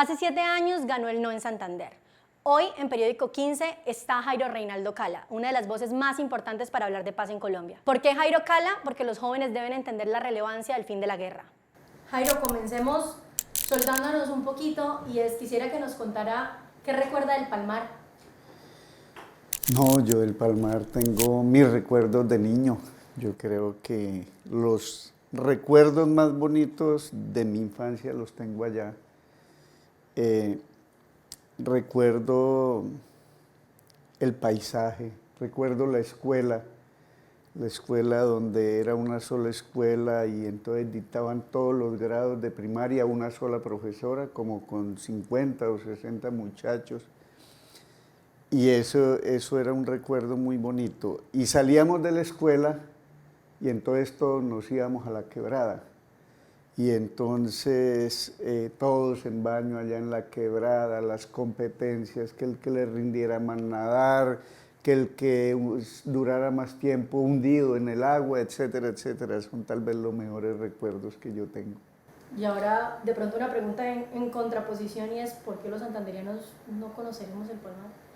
Hace 7 años ganó el No en Santander. Hoy, en Periódico 15, está Jairo Reinaldo Cala, una de las voces más importantes para hablar de paz en Colombia. ¿Por qué Jairo Cala? Porque los jóvenes deben entender la relevancia del fin de la guerra. Jairo, comencemos soltándonos un poquito y quisiera que nos contara qué recuerda del Palmar. No, yo del Palmar tengo mis recuerdos de niño. Yo creo que los recuerdos más bonitos de mi infancia los tengo allá. Recuerdo el paisaje, recuerdo la escuela donde era una sola escuela y entonces dictaban todos los grados de primaria una sola profesora, como con 50 o 60 muchachos. Y eso era un recuerdo muy bonito. Y salíamos de la escuela y entonces todos nos íbamos a la quebrada. Y entonces todos en baño allá en la quebrada, las competencias, que el que le rindiera más nadar, que el que durara más tiempo hundido en el agua, etcétera, etcétera. Son tal vez los mejores recuerdos que yo tengo. Y ahora, de pronto una pregunta en contraposición y es, ¿por qué los santanderianos no conoceremos el Palmar?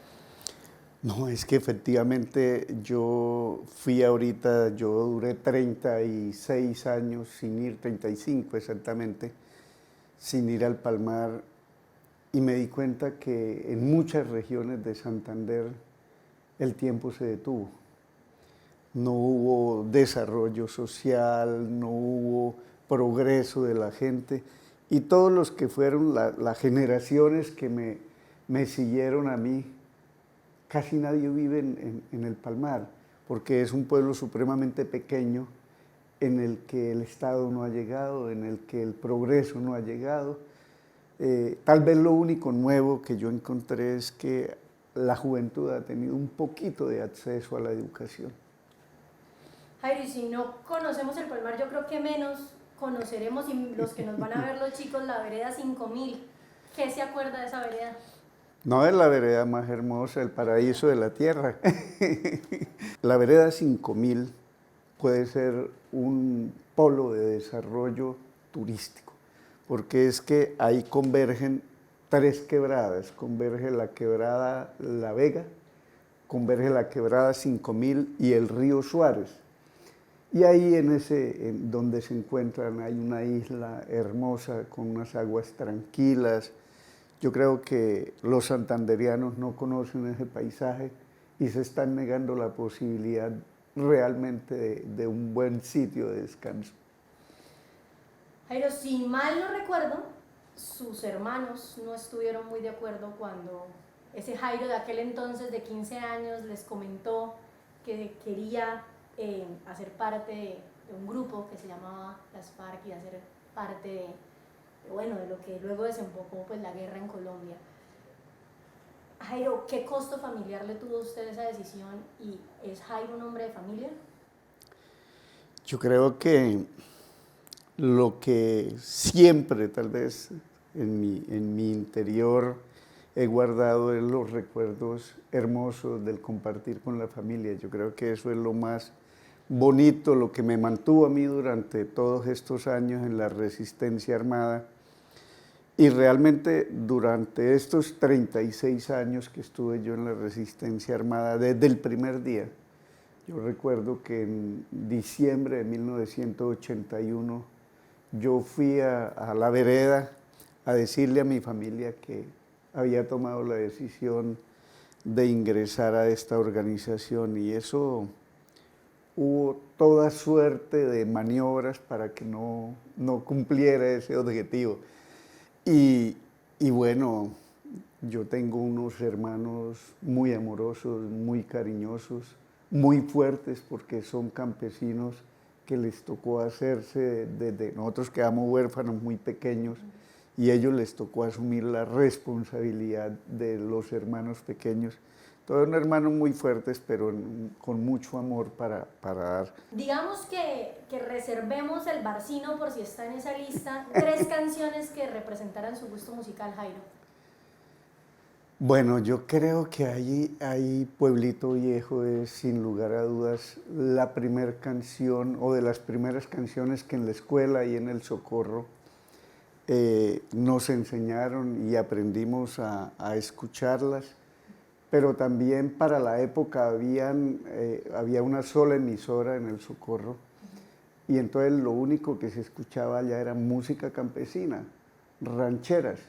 No, es que efectivamente yo duré 36 años sin ir, 35 exactamente, sin ir al Palmar y me di cuenta que en muchas regiones de Santander el tiempo se detuvo. No hubo desarrollo social, no hubo progreso de la gente y todos los que fueron las generaciones que me siguieron a mí, casi nadie vive en el Palmar, porque es un pueblo supremamente pequeño en el que el Estado no ha llegado, en el que el progreso no ha llegado. Tal vez lo único nuevo que yo encontré es que la juventud ha tenido un poquito de acceso a la educación. Jairo, y si no conocemos el Palmar, yo creo que menos conoceremos, y los que nos van a ver los chicos, la vereda 5000. ¿Qué se acuerda de esa vereda? No es la vereda más hermosa, el paraíso de la tierra. La vereda 5000 puede ser un polo de desarrollo turístico, porque es que ahí convergen 3 quebradas, converge la quebrada La Vega, converge la quebrada 5000 y el río Suárez. Y ahí en donde se encuentran hay una isla hermosa con unas aguas tranquilas. Yo creo que los santanderianos no conocen ese paisaje y se están negando la posibilidad realmente de un buen sitio de descanso. Jairo, si mal no recuerdo, sus hermanos no estuvieron muy de acuerdo cuando ese Jairo de aquel entonces de 15 años les comentó que quería hacer parte de un grupo que se llamaba las FARC y hacer parte de lo que luego desembocó pues, la guerra en Colombia. Jairo, ¿qué costo familiar le tuvo a usted esa decisión? ¿Y es Jairo un hombre de familia? Yo creo que lo que siempre tal vez en mi interior he guardado es los recuerdos hermosos del compartir con la familia. Yo creo que eso es lo más bonito, lo que me mantuvo a mí durante todos estos años en la resistencia armada. Y realmente durante estos 36 años que estuve yo en la resistencia armada, desde el primer día, yo recuerdo que en diciembre de 1981 yo fui a la vereda a decirle a mi familia que había tomado la decisión de ingresar a esta organización y eso hubo toda suerte de maniobras para que no cumpliera ese objetivo. Y bueno, yo tengo unos hermanos muy amorosos, muy cariñosos, muy fuertes porque son campesinos que les tocó hacerse, desde nosotros quedamos huérfanos muy pequeños y a ellos les tocó asumir la responsabilidad de los hermanos pequeños. Todos son hermanos muy fuertes, pero con mucho amor para dar. Digamos que reservemos el Barcino por si está en esa lista, 3 canciones que representaran su gusto musical, Jairo. Bueno, yo creo que ahí Pueblito Viejo es sin lugar a dudas la primera canción o de las primeras canciones que en la escuela y en el Socorro nos enseñaron y aprendimos a escucharlas, pero también para la época había una sola emisora en el Socorro, y entonces lo único que se escuchaba allá era música campesina, rancheras.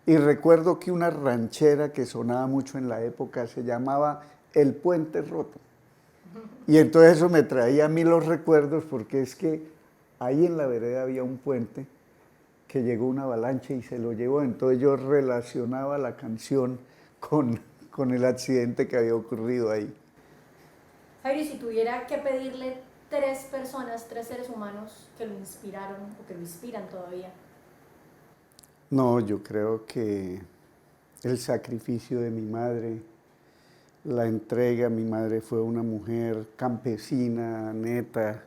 Y recuerdo que una ranchera que sonaba mucho en la época se llamaba El Puente Roto. Y entonces eso me traía a mí los recuerdos, porque es que ahí en la vereda había un puente que llegó una avalancha y se lo llevó. Entonces yo relacionaba la canción con el accidente que había ocurrido ahí. Jairo, y si tuviera que pedirle 3 personas, 3 seres humanos que lo inspiraron o que lo inspiran todavía. No, yo creo que el sacrificio de mi madre, la entrega. Mi madre fue una mujer campesina, neta,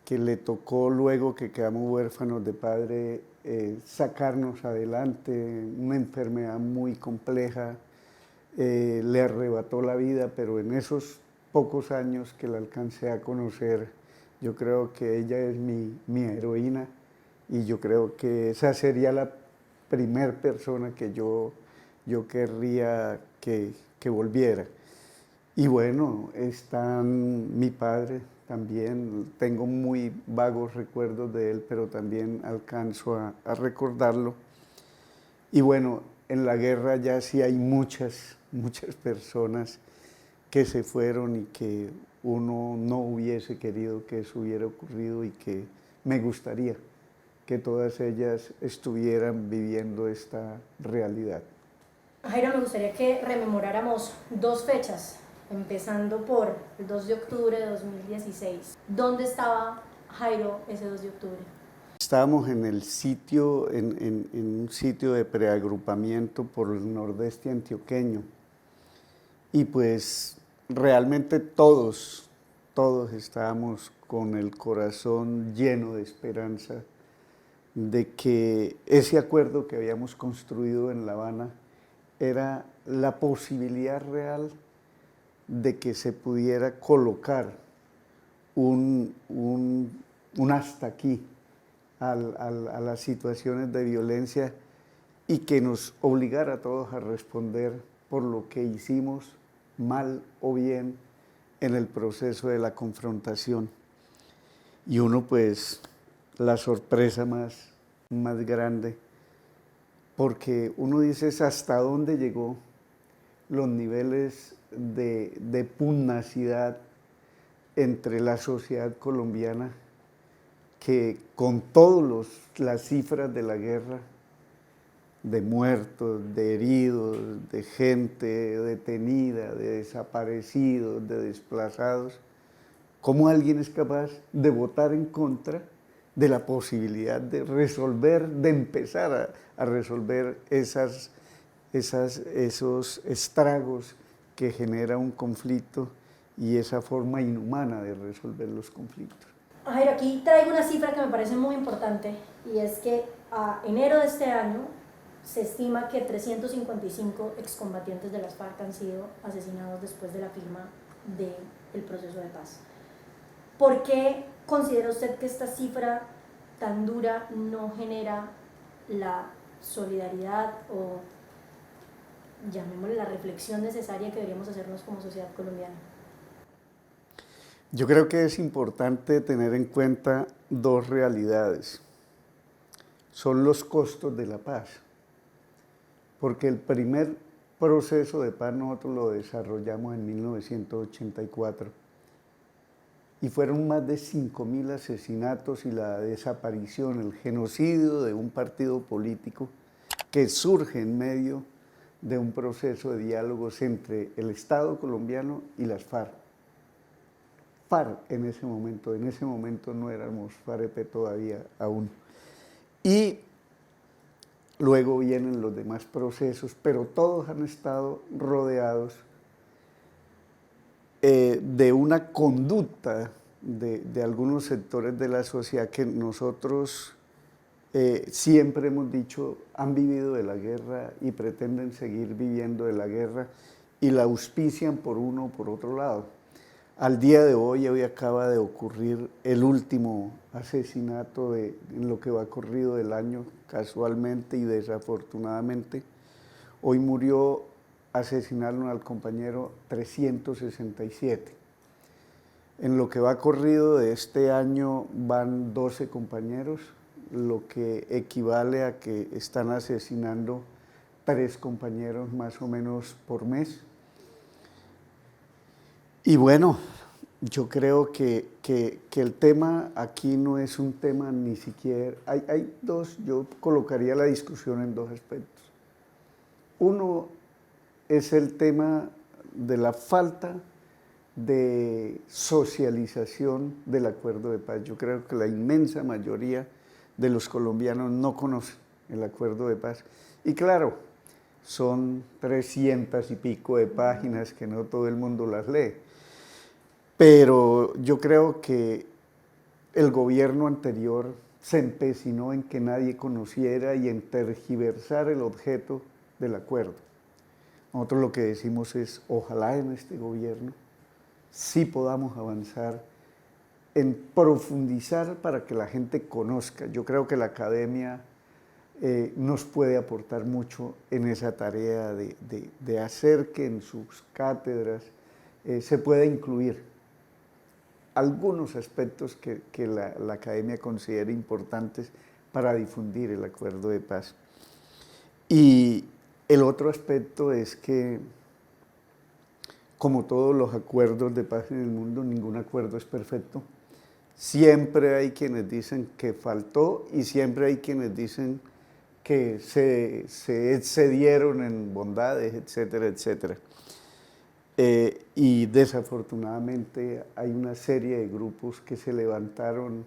que le tocó, luego que quedamos huérfanos de padre, sacarnos adelante. Una enfermedad muy compleja, le arrebató la vida, pero en esos pocos años que la alcancé a conocer, yo creo que ella es mi heroína, y yo creo que esa sería la primer persona que yo querría que volviera. Y bueno, están mi padre también. Tengo muy vagos recuerdos de él, pero también alcanzo a recordarlo. Y bueno, en la guerra ya sí hay muchas personas que se fueron y que uno no hubiese querido que eso hubiera ocurrido, y que me gustaría que todas ellas estuvieran viviendo esta realidad. Jairo, me gustaría que rememoráramos 2 fechas, empezando por el 2 de octubre de 2016. ¿Dónde estaba Jairo ese 2 de octubre? Estábamos en el sitio, en un sitio de preagrupamiento por el nordeste antioqueño, y pues realmente todos estábamos con el corazón lleno de esperanza de que ese acuerdo que habíamos construido en La Habana era la posibilidad real de que se pudiera colocar un hasta aquí a las situaciones de violencia, y que nos obligara a todos a responder por lo que hicimos, mal o bien, en el proceso de la confrontación. Y uno, pues, la sorpresa más grande, porque uno dice hasta dónde llegó los niveles de pugnacidad entre la sociedad colombiana, que con todas las cifras de la guerra, de muertos, de heridos, de gente detenida, de desaparecidos, de desplazados, ¿cómo alguien es capaz de votar en contra de la posibilidad de resolver, de empezar a resolver esos estragos que genera un conflicto, y esa forma inhumana de resolver los conflictos? Jairo, aquí traigo una cifra que me parece muy importante, y es que a enero de este año se estima que 355 excombatientes de las FARC han sido asesinados después de la firma del proceso de paz. ¿Por qué considera usted que esta cifra tan dura no genera la solidaridad o, llamémosle, la reflexión necesaria que deberíamos hacernos como sociedad colombiana? Yo creo que es importante tener en cuenta dos realidades. Son los costos de la paz, porque el primer proceso de paz nosotros lo desarrollamos en 1984, y fueron más de 5.000 asesinatos y la desaparición, el genocidio de un partido político que surge en medio de un proceso de diálogos entre el Estado colombiano y las FARC. FARC en ese momento no éramos FAREP todavía aún. Y luego vienen los demás procesos, pero todos han estado rodeados de una conducta de algunos sectores de la sociedad que nosotros siempre hemos dicho han vivido de la guerra y pretenden seguir viviendo de la guerra, y la auspician por uno o por otro lado. Al día de hoy acaba de ocurrir el último asesinato en lo que va corrido del año, casualmente y desafortunadamente. Hoy murió, asesinaron al compañero 367. En lo que va corrido de este año van 12 compañeros, lo que equivale a que están asesinando 3 compañeros más o menos por mes. Y bueno, yo creo que el tema aquí no es un tema ni siquiera, hay dos, yo colocaría la discusión en dos aspectos. Uno es el tema de la falta de socialización del acuerdo de paz. Yo creo que la inmensa mayoría de los colombianos no conocen el acuerdo de paz. Y claro, son 300 y pico de páginas que no todo el mundo las lee. Pero yo creo que el gobierno anterior se empecinó en que nadie conociera y en tergiversar el objeto del acuerdo. Nosotros lo que decimos es, ojalá en este gobierno sí podamos avanzar en profundizar para que la gente conozca. Yo creo que la academia nos puede aportar mucho en esa tarea de hacer que en sus cátedras se pueda incluir algunos aspectos que la academia considera importantes para difundir el acuerdo de paz. Y el otro aspecto es que, como todos los acuerdos de paz en el mundo, ningún acuerdo es perfecto. Siempre hay quienes dicen que faltó y siempre hay quienes dicen que se excedieron en bondades, etcétera, etcétera. Y desafortunadamente hay una serie de grupos que se levantaron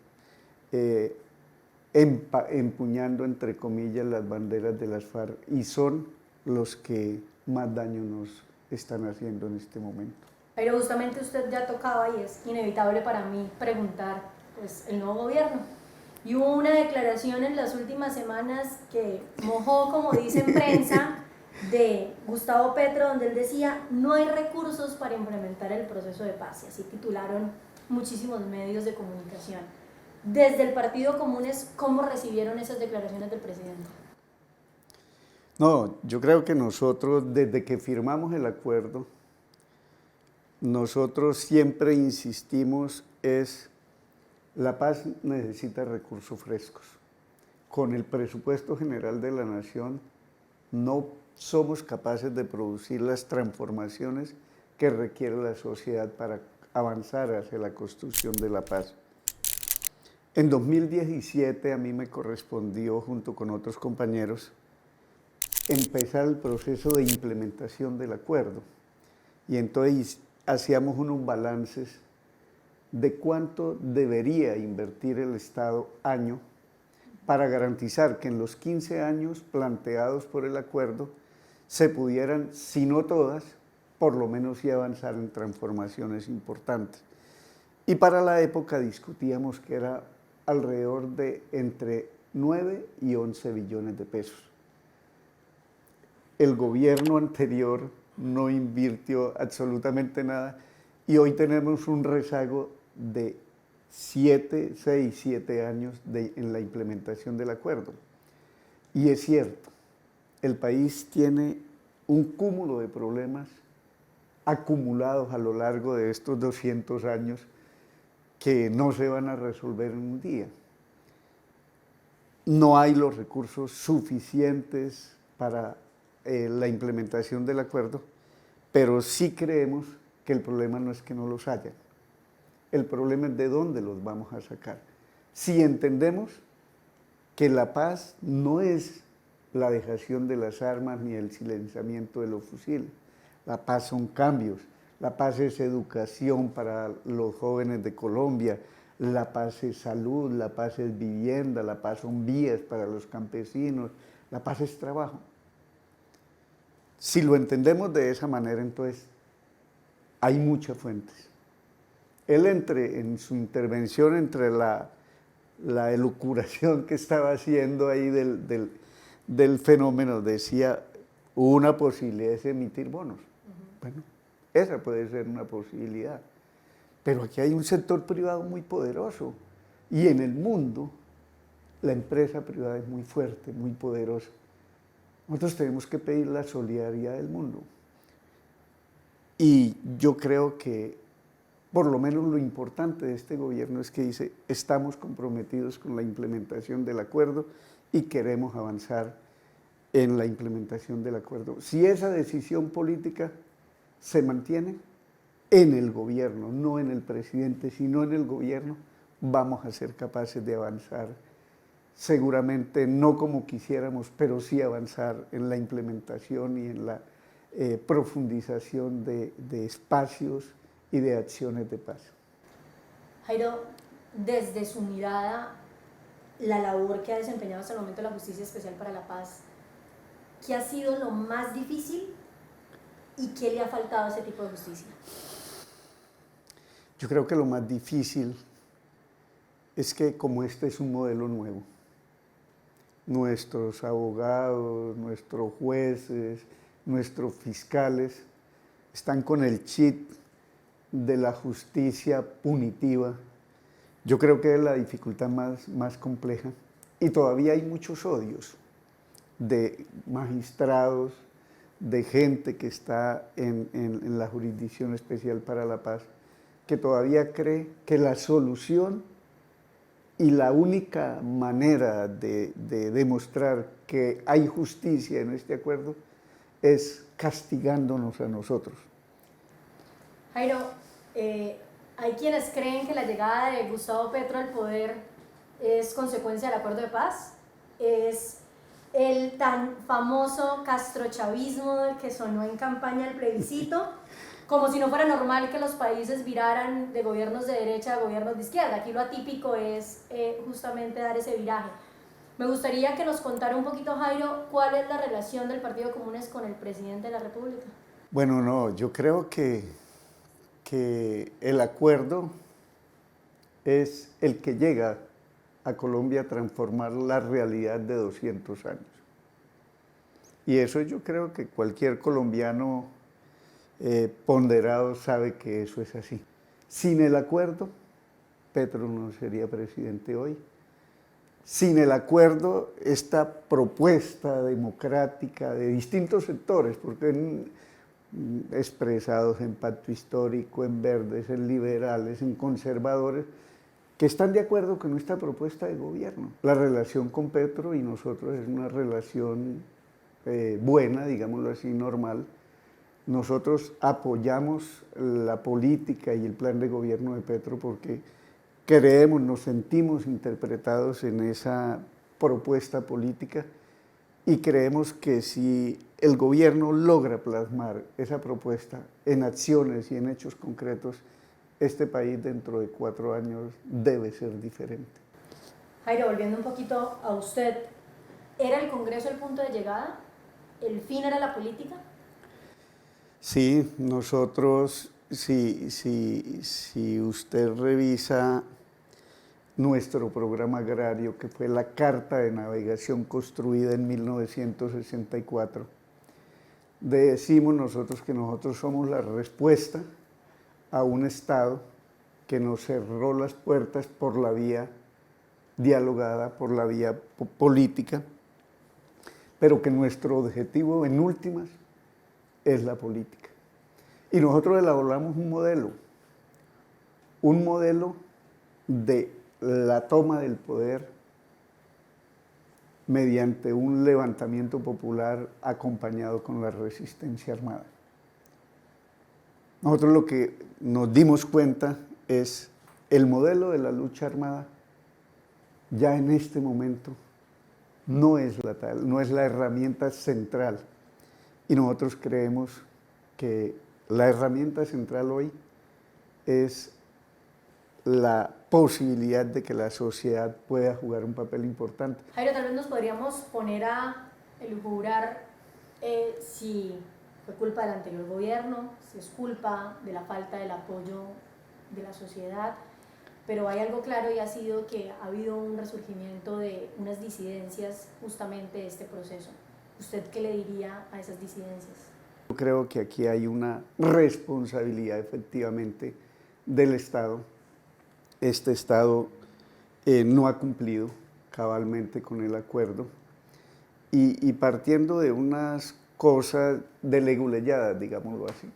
empuñando, entre comillas, las banderas de las FARC y son los que más daño nos están haciendo en este momento. Pero justamente usted ya tocaba y es inevitable para mí preguntar, pues, el nuevo gobierno. Y hubo una declaración en las últimas semanas que mojó, como dice en prensa, de Gustavo Petro, donde él decía, no hay recursos para implementar el proceso de paz, y así titularon muchísimos medios de comunicación. Desde el Partido Comunes, ¿cómo recibieron esas declaraciones del presidente? No, yo creo que nosotros, desde que firmamos el acuerdo, nosotros siempre insistimos la paz necesita recursos frescos. Con el presupuesto general de la nación no somos capaces de producir las transformaciones que requiere la sociedad para avanzar hacia la construcción de la paz. En 2017 a mí me correspondió, junto con otros compañeros, empezar el proceso de implementación del acuerdo. Y entonces hacíamos unos balances de cuánto debería invertir el Estado año para garantizar que en los 15 años planteados por el acuerdo se pudieran, si no todas, por lo menos sí avanzar en transformaciones importantes. Y para la época discutíamos que era alrededor de entre 9 y 11 billones de pesos. El gobierno anterior no invirtió absolutamente nada y hoy tenemos un rezago de 6, 7 años en la implementación del acuerdo. Y es cierto, el país tiene un cúmulo de problemas acumulados a lo largo de estos 200 años que no se van a resolver en un día. No hay los recursos suficientes para la implementación del acuerdo, pero sí creemos que el problema no es que no los haya. El problema es de dónde los vamos a sacar. Si entendemos que la paz no es la dejación de las armas ni el silenciamiento de los fusiles, la paz son cambios, la paz es educación para los jóvenes de Colombia, la paz es salud, la paz es vivienda, la paz son vías para los campesinos, la paz es trabajo. Si lo entendemos de esa manera, entonces hay muchas fuentes. Él en su intervención entre la elucubración que estaba haciendo ahí del fenómeno, decía, una posibilidad es emitir bonos. Bueno, esa puede ser una posibilidad. Pero aquí hay un sector privado muy poderoso y en el mundo la empresa privada es muy fuerte, muy poderosa. Nosotros tenemos que pedir la solidaridad del mundo. Y yo creo que por lo menos lo importante de este gobierno es que dice, estamos comprometidos con la implementación del acuerdo y queremos avanzar en la implementación del acuerdo. Si esa decisión política se mantiene en el gobierno, no en el presidente, sino en el gobierno, vamos a ser capaces de avanzar, seguramente no como quisiéramos, pero sí avanzar en la implementación y en la profundización de espacios y de acciones de paz. Jairo, desde su mirada, la labor que ha desempeñado hasta el momento la Justicia Especial para la Paz, ¿qué ha sido lo más difícil y qué le ha faltado a ese tipo de justicia? Yo creo que lo más difícil es que como este es un modelo nuevo, nuestros abogados, nuestros jueces, nuestros fiscales están con el chip de la justicia punitiva. Yo creo que es la dificultad más compleja y todavía hay muchos odios de magistrados, de gente que está en la Jurisdicción Especial para la Paz, que todavía cree que la solución y la única manera de demostrar que hay justicia en este acuerdo es castigándonos a nosotros. Jairo, hay quienes creen que la llegada de Gustavo Petro al poder es consecuencia del acuerdo de paz, es el tan famoso castrochavismo que sonó en campaña del plebiscito, como si no fuera normal que los países viraran de gobiernos de derecha a gobiernos de izquierda. Aquí lo atípico es justamente dar ese viraje. Me gustaría que nos contara un poquito, Jairo, cuál es la relación del Partido Comunes con el presidente de la República. Bueno, no, yo creo que el acuerdo es el que llega a Colombia a transformar la realidad de 200 años. Y eso yo creo que cualquier colombiano ponderado sabe que eso es así. Sin el acuerdo, Petro no sería presidente hoy. Sin el acuerdo, esta propuesta democrática de distintos sectores, porque expresados en Pacto Histórico, en verdes, en liberales, en conservadores, que están de acuerdo con esta propuesta de gobierno. La relación con Petro y nosotros es una relación buena, digámoslo así, normal. Nosotros apoyamos la política y el plan de gobierno de Petro porque creemos, nos sentimos interpretados en esa propuesta política y creemos que si el gobierno logra plasmar esa propuesta en acciones y en hechos concretos, este país dentro de 4 años debe ser diferente. Jairo, volviendo un poquito a usted, ¿era el Congreso el punto de llegada? ¿El fin era la política? Sí, nosotros, si usted revisa nuestro programa agrario, que fue la Carta de Navegación construida en 1964, decimos nosotros que nosotros somos la respuesta a un Estado que nos cerró las puertas por la vía dialogada, por la vía política, pero que nuestro objetivo en últimas es la política. Y nosotros elaboramos un modelo de la toma del poder mediante un levantamiento popular acompañado con la resistencia armada. Nosotros lo que nos dimos cuenta es el modelo de la lucha armada ya en este momento no es la herramienta central. Y nosotros creemos que la herramienta central hoy es la posibilidad de que la sociedad pueda jugar un papel importante. Jairo, tal vez nos podríamos poner a elucubrar si fue culpa del anterior gobierno, si es culpa de la falta del apoyo de la sociedad, pero hay algo claro y ha sido que ha habido un resurgimiento de unas disidencias justamente de este proceso. ¿Usted qué le diría a esas disidencias? Yo creo que aquí hay una responsabilidad efectivamente del Estado. Este Estado no ha cumplido cabalmente con el acuerdo y partiendo de unas cosas de leguleyadas, digámoslo así.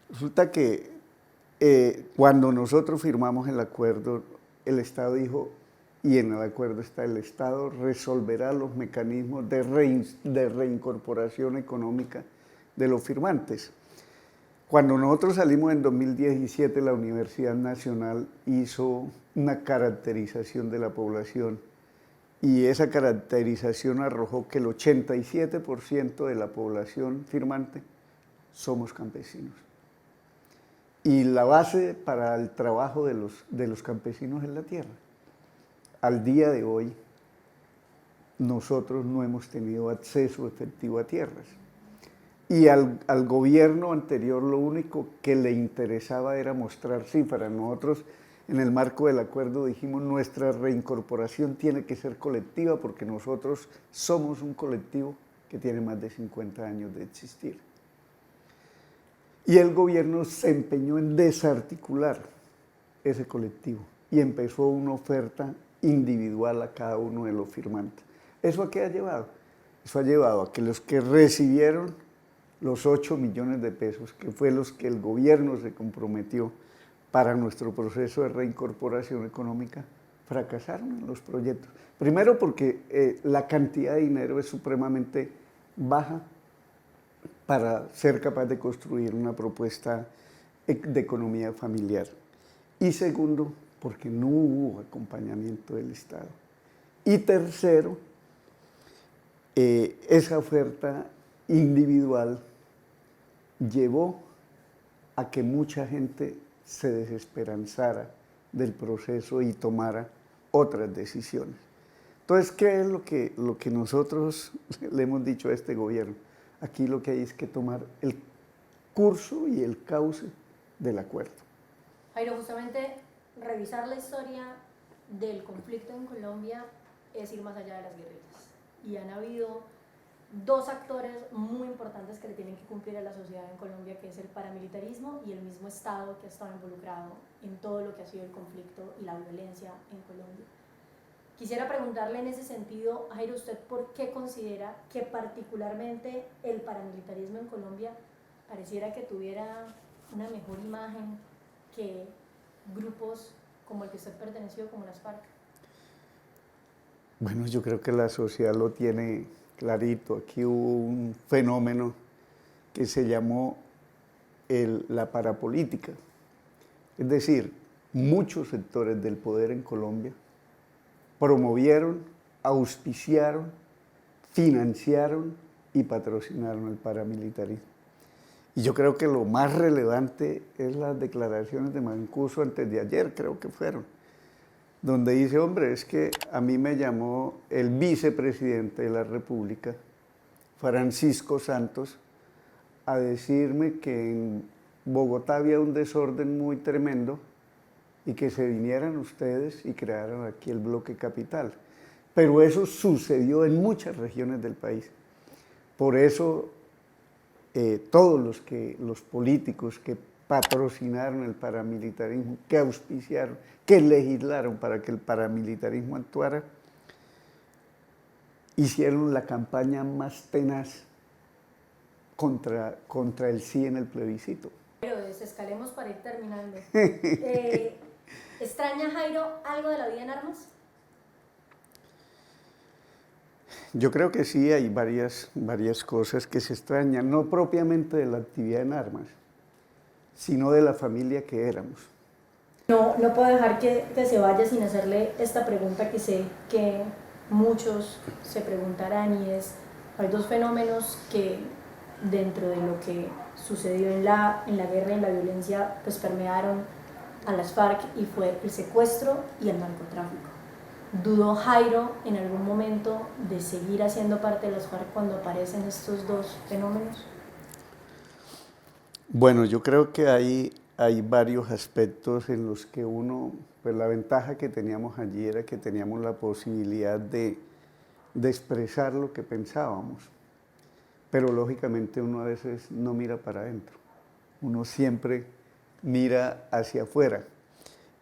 Resulta que cuando nosotros firmamos el acuerdo, el Estado dijo, y en el acuerdo está, el Estado resolverá los mecanismos de reincorporación económica de los firmantes. Cuando nosotros salimos en 2017, la Universidad Nacional hizo una caracterización de la población y esa caracterización arrojó que el 87% de la población firmante somos campesinos. Y la base para el trabajo de los campesinos es la tierra. Al día de hoy, nosotros no hemos tenido acceso efectivo a tierras. Y al gobierno anterior lo único que le interesaba era mostrar cifras. Nosotros en el marco del acuerdo dijimos nuestra reincorporación tiene que ser colectiva porque nosotros somos un colectivo que tiene más de 50 años de existir. Y el gobierno se empeñó en desarticular ese colectivo y empezó una oferta individual a cada uno de los firmantes. ¿Eso a qué ha llevado? Eso ha llevado a que los que recibieron los 8 millones de pesos, que fue los que el gobierno se comprometió para nuestro proceso de reincorporación económica, fracasaron en los proyectos. Primero porque la cantidad de dinero es supremamente baja para ser capaz de construir una propuesta de economía familiar. Y segundo, porque no hubo acompañamiento del Estado. Y tercero, esa oferta individual llevó a que mucha gente se desesperanzara del proceso y tomara otras decisiones. Entonces, ¿qué es lo que nosotros le hemos dicho a este gobierno? Aquí lo que hay es que tomar el curso y el cauce del acuerdo. Jairo, justamente revisar la historia del conflicto en Colombia es ir más allá de las guerrillas. Y han habido dos actores muy importantes que le tienen que cumplir a la sociedad en Colombia, que es el paramilitarismo y el mismo Estado que ha estado involucrado en todo lo que ha sido el conflicto y la violencia en Colombia. Quisiera preguntarle en ese sentido, Jairo, ¿usted por qué considera que particularmente el paramilitarismo en Colombia pareciera que tuviera una mejor imagen que grupos como el que usted perteneció, como las FARC? Bueno, yo creo que la sociedad lo tiene clarito. Aquí hubo un fenómeno que se llamó la parapolítica. Es decir, muchos sectores del poder en Colombia promovieron, auspiciaron, financiaron y patrocinaron el paramilitarismo. Y yo creo que lo más relevante es las declaraciones de Mancuso antes de ayer, creo que fueron, donde dice, hombre, es que a mí me llamó el vicepresidente de la República, Francisco Santos, a decirme que en Bogotá había un desorden muy tremendo y que se vinieran ustedes y crearan aquí el bloque capital. Pero eso sucedió en muchas regiones del país. Por eso todos los políticos que patrocinaron el paramilitarismo, que auspiciaron, que legislaron para que el paramilitarismo actuara, hicieron la campaña más tenaz contra el sí en el plebiscito. Pero desescalemos para ir terminando. ¿Extraña, Jairo, algo de la vida en armas? Yo creo que sí, hay varias cosas que se extrañan, no propiamente de la actividad en armas, sino de la familia que éramos. No puedo dejar que se vaya sin hacerle esta pregunta que sé que muchos se preguntarán, y es, hay dos fenómenos que dentro de lo que sucedió en la guerra y en la violencia pues permearon a las FARC, y fue el secuestro y el narcotráfico. ¿Dudó Jairo en algún momento de seguir haciendo parte de las FARC cuando aparecen estos dos fenómenos? Bueno, yo creo que hay varios aspectos en los que uno, pues la ventaja que teníamos allí era que teníamos la posibilidad de expresar lo que pensábamos, pero lógicamente uno a veces no mira para adentro, uno siempre mira hacia afuera.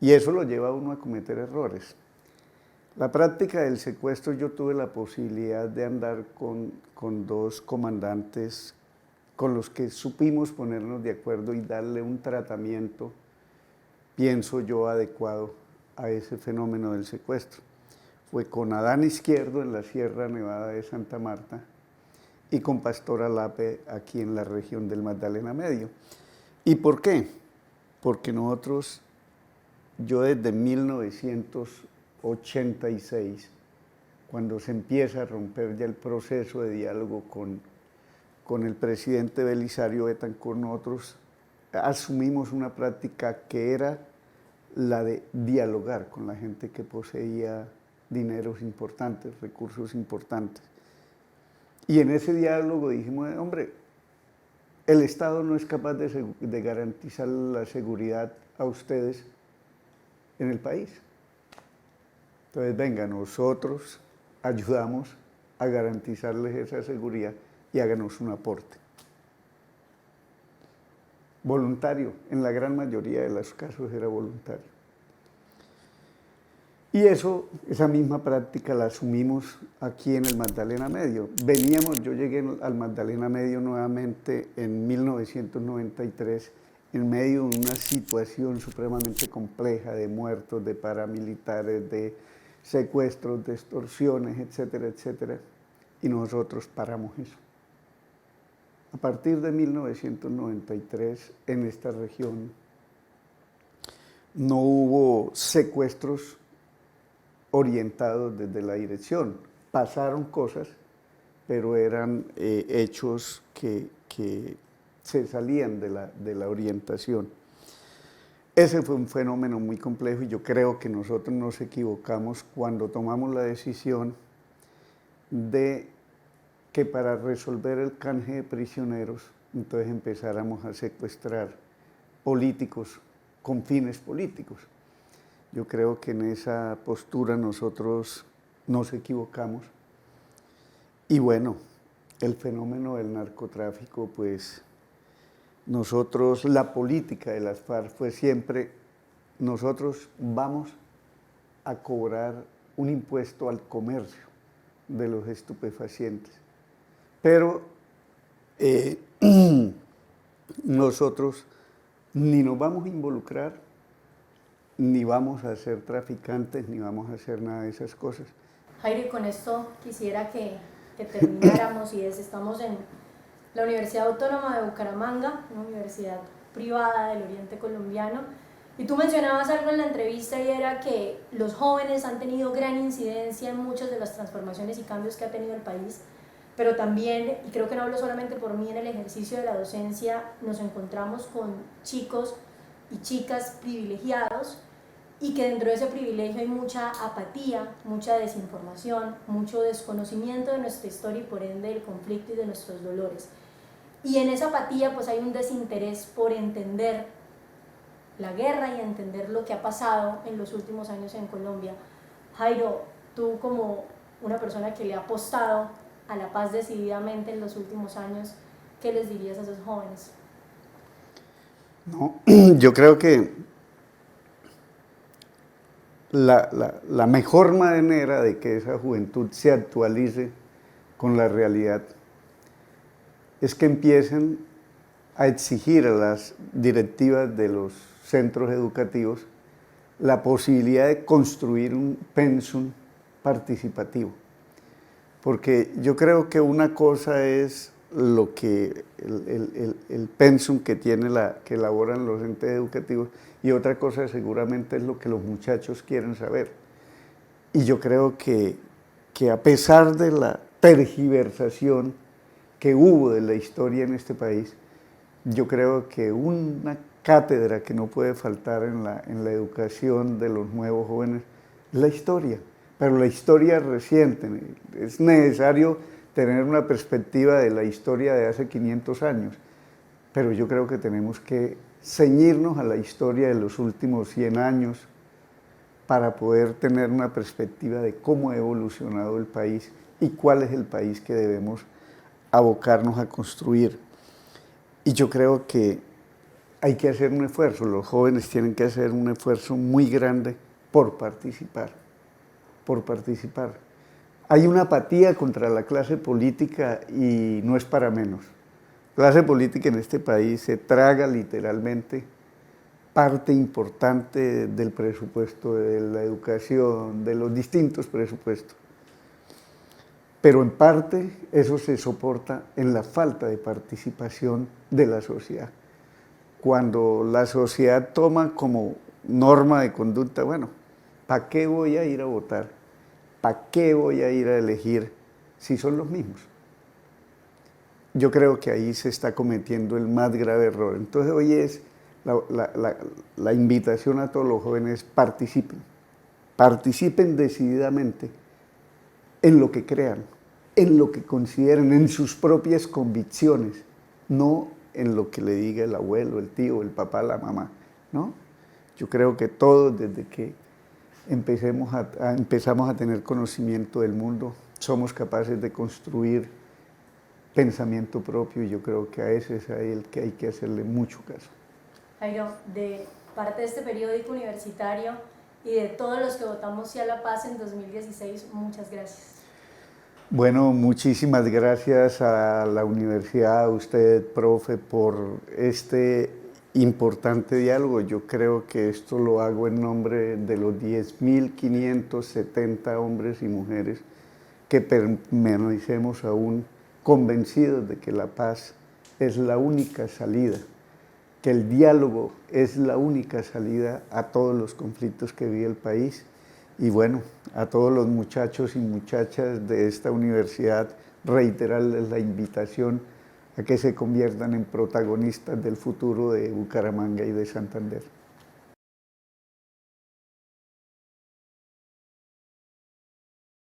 Y eso lo lleva a uno a cometer errores. La práctica del secuestro, yo tuve la posibilidad de andar con dos comandantes con los que supimos ponernos de acuerdo y darle un tratamiento, pienso yo, adecuado a ese fenómeno del secuestro. Fue con Adán Izquierdo en la Sierra Nevada de Santa Marta y con Pastor Alape aquí en la región del Magdalena Medio. ¿Y por qué? Porque nosotros, yo desde 1986, cuando se empieza a romper ya el proceso de diálogo con el presidente Belisario Betancur, nosotros asumimos una práctica que era la de dialogar con la gente que poseía dineros importantes, recursos importantes. Y en ese diálogo dijimos, hombre, el Estado no es capaz de garantizar la seguridad a ustedes en el país. Entonces, venga, nosotros ayudamos a garantizarles esa seguridad y háganos un aporte. Voluntario, en la gran mayoría de los casos era voluntario. Y esa misma práctica la asumimos aquí en el Magdalena Medio. Yo llegué al Magdalena Medio nuevamente en 1993, en medio de una situación supremamente compleja de muertos, de paramilitares, de secuestros, de extorsiones, etcétera, etcétera, y nosotros paramos eso. A partir de 1993, en esta región, no hubo secuestros orientados desde la dirección. Pasaron cosas, pero eran hechos que se salían de la orientación. Ese fue un fenómeno muy complejo y yo creo que nosotros nos equivocamos cuando tomamos la decisión de que para resolver el canje de prisioneros, entonces empezáramos a secuestrar políticos con fines políticos. Yo creo que en esa postura nosotros nos equivocamos. Y bueno, el fenómeno del narcotráfico, pues nosotros, la política de las FARC fue siempre, nosotros vamos a cobrar un impuesto al comercio de los estupefacientes. Pero nosotros ni nos vamos a involucrar, ni vamos a ser traficantes, ni vamos a hacer nada de esas cosas. Jairo, con esto quisiera que termináramos y estamos en la Universidad Autónoma de Bucaramanga, una universidad privada del Oriente Colombiano, y tú mencionabas algo en la entrevista y era que los jóvenes han tenido gran incidencia en muchas de las transformaciones y cambios que ha tenido el país, pero también, y creo que no hablo solamente por mí, en el ejercicio de la docencia nos encontramos con chicos y chicas privilegiados y que dentro de ese privilegio hay mucha apatía, mucha desinformación, mucho desconocimiento de nuestra historia y por ende del conflicto y de nuestros dolores. Y en esa apatía pues hay un desinterés por entender la guerra y entender lo que ha pasado en los últimos años en Colombia. Jairo, tú como una persona que le ha apostado a la paz decididamente en los últimos años, ¿qué les dirías a esos jóvenes? No, yo creo que la mejor manera de que esa juventud se actualice con la realidad es que empiecen a exigir a las directivas de los centros educativos la posibilidad de construir un pensum participativo. Porque yo creo que una cosa es lo que el pensum que elaboran los entes educativos y otra cosa seguramente es lo que los muchachos quieren saber. Y yo creo que a pesar de la tergiversación que hubo de la historia en este país, yo creo que una cátedra que no puede faltar en la educación de los nuevos jóvenes es la historia, pero la historia reciente. Es necesario tener una perspectiva de la historia de hace 500 años, pero yo creo que tenemos que ceñirnos a la historia de los últimos 100 años para poder tener una perspectiva de cómo ha evolucionado el país y cuál es el país que debemos abocarnos a construir. Y yo creo que hay que hacer un esfuerzo, los jóvenes tienen que hacer un esfuerzo muy grande por participar, por participar. Hay una apatía contra la clase política y no es para menos. La clase política en este país se traga literalmente parte importante del presupuesto de la educación, de los distintos presupuestos. Pero en parte eso se soporta en la falta de participación de la sociedad. Cuando la sociedad toma como norma de conducta, bueno, ¿para qué voy a ir a votar? ¿Para qué voy a ir a elegir si son los mismos? Yo creo que ahí se está cometiendo el más grave error. Entonces hoy es la invitación a todos los jóvenes: participen, participen decididamente en lo que crean, en lo que consideren, en sus propias convicciones, no en lo que le diga el abuelo, el tío, el papá, la mamá, ¿no? Yo creo que todos, desde que empezamos a tener conocimiento del mundo, somos capaces de construir pensamiento propio, y yo creo que a ese es a él que hay que hacerle mucho caso. Jairo, de parte de este periódico universitario y de todos los que votamos Sí a la Paz en 2016, muchas gracias. Bueno, muchísimas gracias a la universidad, a usted, profe, por este importante diálogo. Yo creo que esto lo hago en nombre de los 10.570 hombres y mujeres que permanecemos aún convencidos de que la paz es la única salida, que el diálogo es la única salida a todos los conflictos que vive el país. Y bueno, a todos los muchachos y muchachas de esta universidad, reiterarles la invitación a que se conviertan en protagonistas del futuro de Bucaramanga y de Santander.